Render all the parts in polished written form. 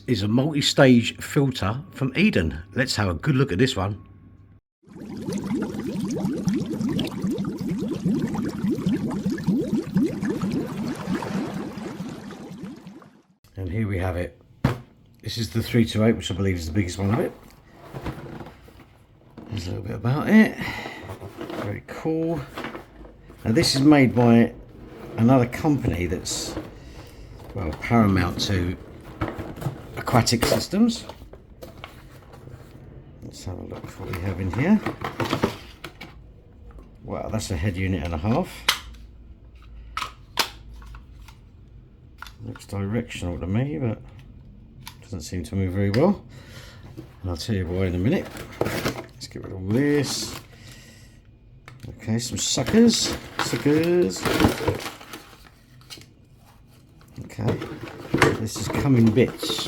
is a multi-stage filter from Eden. Let's have a good look at this one. And here we have it. This is the 328, which I believe is the biggest one of it. There's a little bit about it. Very cool. Now this is made by another company that's, well, paramount to aquatic systems. Let's have a look what we have in here. Wow, that's a head unit and a half. Looks directional to me, but doesn't seem to move very well. And I'll tell you why in a minute. Let's get rid of all this. Okay, some suckers. Okay, this is come in bits.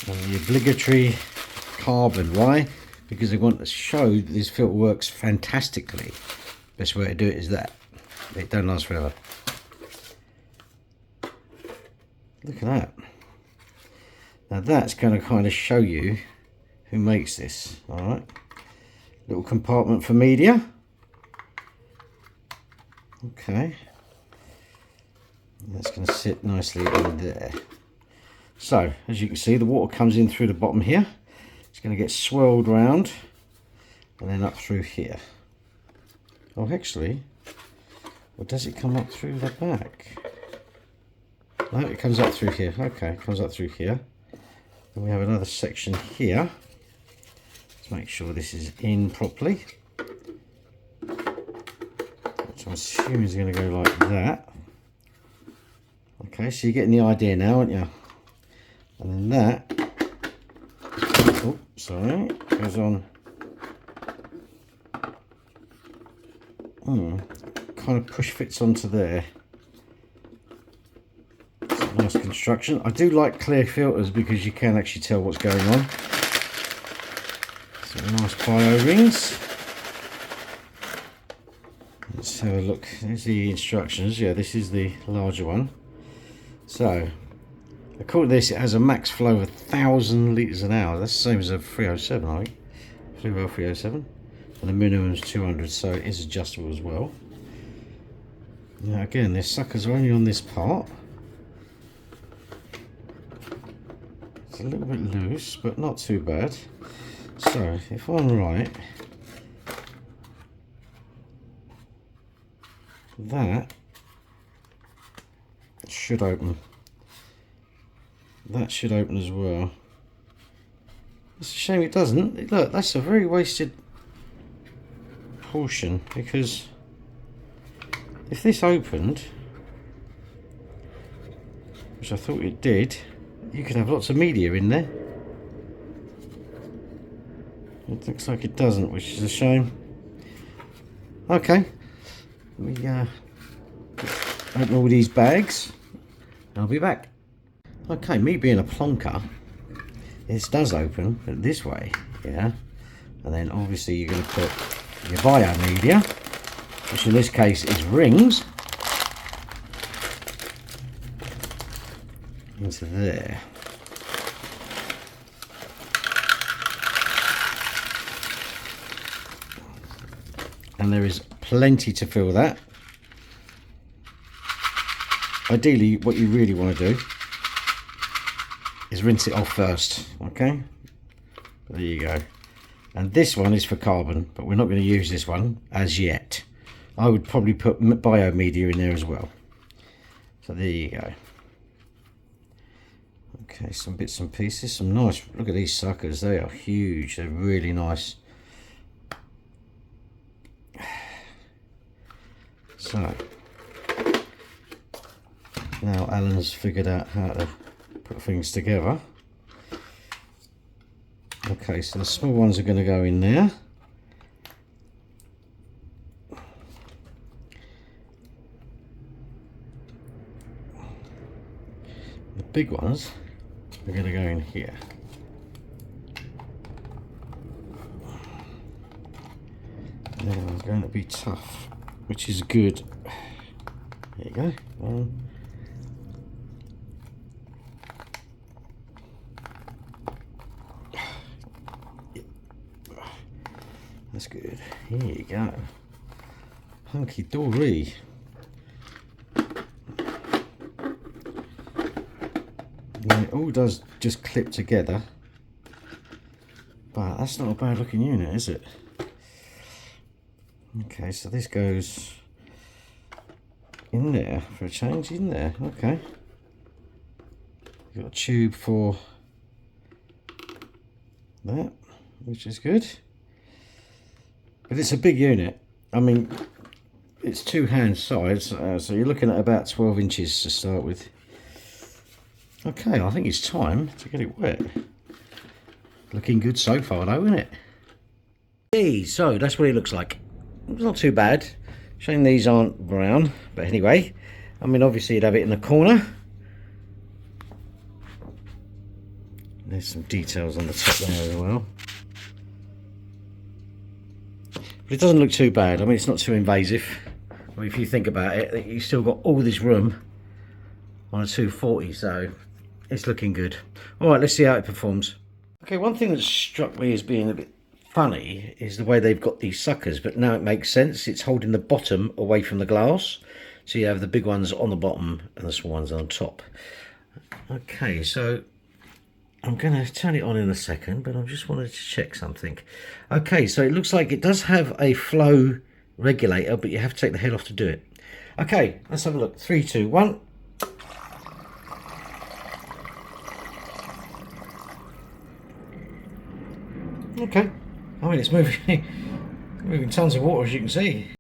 And the obligatory carbon. Why? Because they want to show that this filter works fantastically. Best way to do it is that. It don't last forever. Look at that. Now that's going to kind of show you who makes this. Alright. Little compartment for media. Okay. That's going to sit nicely in there. So, as you can see, the water comes in through the bottom here. It's going to get swirled round and then up through here. Oh, actually, or does it come up through the back? No, it comes up through here. Okay, it comes up through here. Then we have another section here. Let's make sure this is in properly. Which I'm assuming is going to go like that. Okay, so you're getting the idea now, aren't you? And then that, oh, sorry, goes on. Kind of push fits onto there. Nice construction. I do like clear filters because you can actually tell what's going on. Some nice bio rings. Let's have a look. There's the instructions. Yeah, this is the larger one. So, according to this, it has a max flow of 1,000 litres an hour. That's the same as a 307, I think. Fluwell 307. And the minimum is 200, so it is adjustable as well. Now again, these suckers are only on this part. It's a little bit loose, but not too bad. So, if I'm right, that should open. That should open as well. It's a shame it doesn't. Look, that's a very wasted portion, because if this opened, which I thought it did, you could have lots of media in there. It looks like it doesn't, which is a shame. Okay, we open all these bags. I'll be back. Okay, me being a plonker, this does open this way, yeah. And then obviously you're going to put your bio media, which in this case is rings, into there. And there is plenty to fill that. Ideally, what you really want to do is rinse it off first, okay? There you go. And this one is for carbon, but we're not going to use this one as yet. I would probably put bio media in there as well. So there you go. Okay, some bits and pieces, some nice, look at these suckers, they are huge, they're really nice. So, now Alan's figured out how to put things together. Okay, so the small ones are going to go in there. The big ones are going to go in here. They're going to be tough, which is good. There you go. 1, That's good. Here you go. Hunky dory. And it all does just clip together. But that's not a bad looking unit, is it? Okay, so this goes in there for a change, in there. Okay. You've got a tube for that, which is good. But it's a big unit. I mean, it's 2 hand size, so you're looking at about 12 inches to start with. Okay, I think it's time to get it wet. Looking good so far though, isn't it? Hey, so that's what it looks like. It's not too bad. Shame these aren't brown, but anyway, I mean, obviously you'd have it in the corner. There's some details on the top there as well. But it doesn't look too bad. I mean, it's not too invasive. I mean, if you think about it, you've still got all this room on a 240, so it's looking good. All right, let's see how it performs. Okay, one thing that struck me as being a bit funny is the way they've got these suckers, but now it makes sense. It's holding the bottom away from the glass, so you have the big ones on the bottom and the small ones on top. Okay, so I'm going to turn it on in a second, but I just wanted to check something. Okay, so it looks like it does have a flow regulator, but you have to take the head off to do it. Okay, let's have a look. 3, 2, 1. Okay, I mean, it's moving, moving tons of water, as you can see.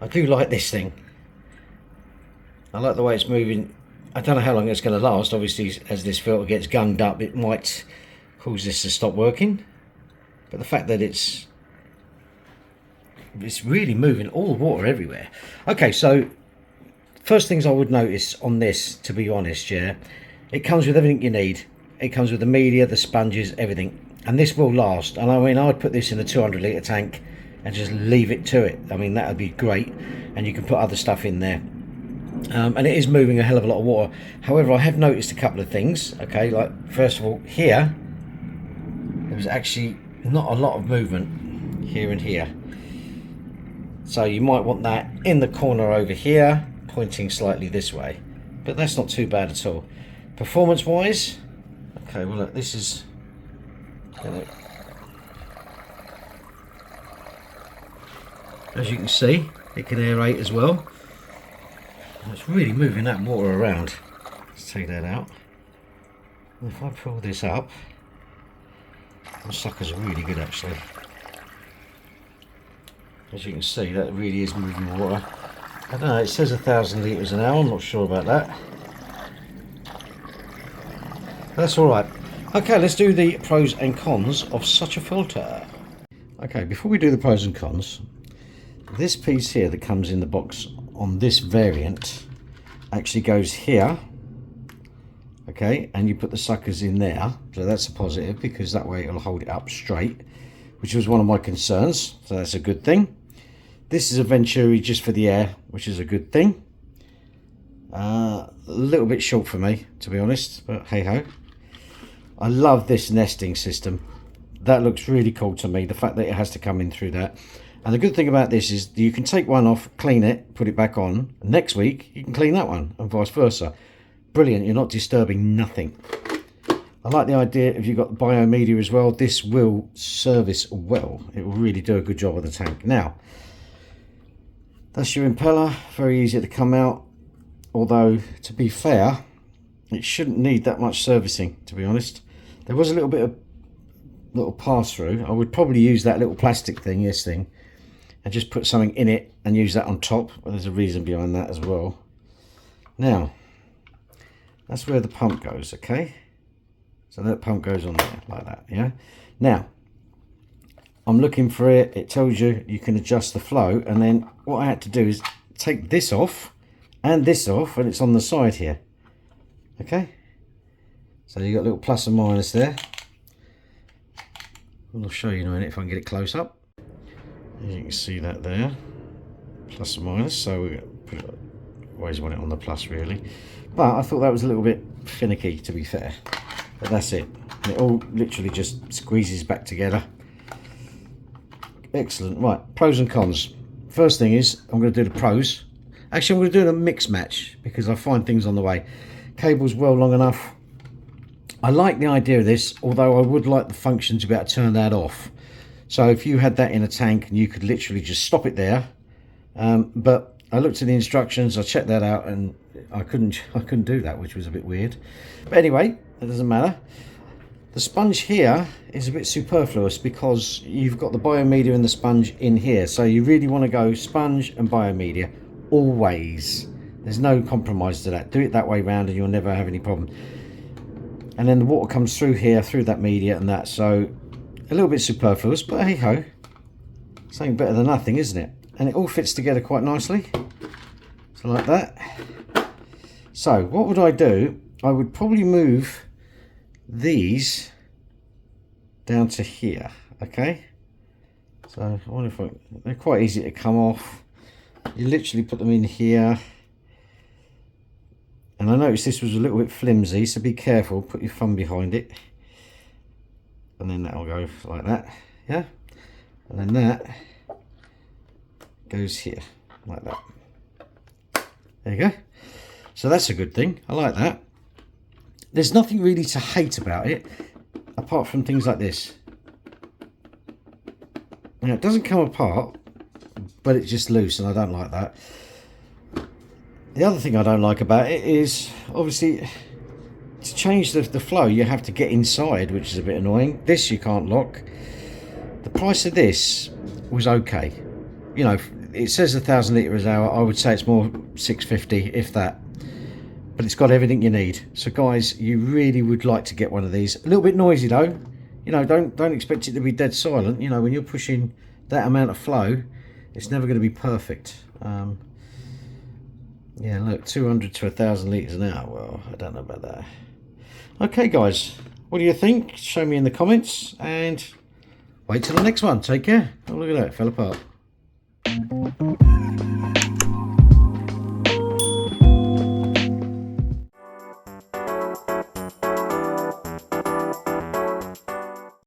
I do like this thing. I like the way it's moving. I don't know how long it's going to last. Obviously, as this filter gets gunged up, it might cause this to stop working. But the fact that it's really moving all the water everywhere. Okay, so first things I would notice on this, to be honest, yeah, it comes with everything you need. It comes with the media, the sponges, everything. And this will last. And I mean, I'd put this in a 200 litre tank and just leave it to it. I mean, that would be great. And you can put other stuff in there. And it is moving a hell of a lot of water. However, I have noticed a couple of things. Okay, like first of all, here, there was actually not a lot of movement here and here. So you might want that in the corner over here, pointing slightly this way, but that's not too bad at all. Performance wise, okay, well look, this is, as you can see, it can aerate as well. It's really moving that water around. Let's take that out. And if I pull this up, the suckers are really good actually. As you can see, that really is moving water. I don't know, it says 1,000 litres an hour, I'm not sure about that. That's alright. Okay, let's do the pros and cons of such a filter. Okay, before we do the pros and cons, this piece here that comes in the box on this variant actually goes here. Okay, and you put the suckers in there, so that's a positive because that way it'll hold it up straight, which was one of my concerns, so that's a good thing. This is a Venturi just for the air, which is a good thing. A little bit short for me, to be honest, but hey ho. I love this nesting system. That looks really cool to me, the fact that it has to come in through that. And the good thing about this is you can take one off, clean it, put it back on. Next week, you can clean that one and vice versa. Brilliant, you're not disturbing nothing. I like the idea if you've got biomedia as well, this will service well. It will really do a good job of the tank. Now, that's your impeller, very easy to come out. Although, to be fair, it shouldn't need that much servicing, to be honest. There was a little bit of little pass through. I would probably use that little plastic thing, this thing, and just put something in it and use that on top. Well, there's a reason behind that as well. Now, that's where the pump goes, okay? So that pump goes on there, like that, yeah? Now, I'm looking for it. It tells you you can adjust the flow, and then what I had to do is take this off and this off, and it's on the side here, okay? So you got a little plus and minus there. I'll show you in a minute if I can get it close up. As you can see that there, plus and minus, so we put it, always want it on the plus really. But I thought that was a little bit finicky, to be fair. But that's it. It all literally just squeezes back together. Excellent. Right, pros and cons. First thing is, I'm going to do the pros. Actually, I'm going to do a mix match because I find things on the way. Cable's well long enough. I like the idea of this, although I would like the function to be able to turn that off. So if you had that in a tank, and you could literally just stop it there. But I looked at the instructions, I checked that out, and I couldn't do that, which was a bit weird. But anyway, it doesn't matter. The sponge here is a bit superfluous because you've got the biomedia and the sponge in here. So you really want to go sponge and biomedia always. There's no compromise to that. Do it that way round and you'll never have any problem. And then the water comes through here, through that media and that. So a little bit superfluous, but hey ho. Something better than nothing, isn't it? And it all fits together quite nicely. So like that. So what would I do? I would probably move these down to here. Okay. So I wonder if they're quite easy to come off. You literally put them in here. And I noticed this was a little bit flimsy, so be careful. Put your thumb behind it. And then that'll go like that. Yeah. And then that goes here like that. There you go. So that's a good thing. I like that. There's nothing really to hate about it apart from things like this. Now it doesn't come apart, but it's just loose, and I don't like that. The other thing I don't like about it is obviously to change the flow you have to get inside, which is a bit annoying. This you can't lock. The price of this was okay. You know, it says 1,000 litres an hour. I would say it's more 650 if that, but it's got everything you need. So guys, you really would like to get one of these. A little bit noisy though. You know, don't expect it to be dead silent. You know, when you're pushing that amount of flow, it's never going to be perfect. Yeah, look, 200 to 1,000 litres an hour. Well, I don't know about that. Okay guys, what do you think? Show me in the comments and wait till the next one. Take care. Oh, look at that, it fell apart.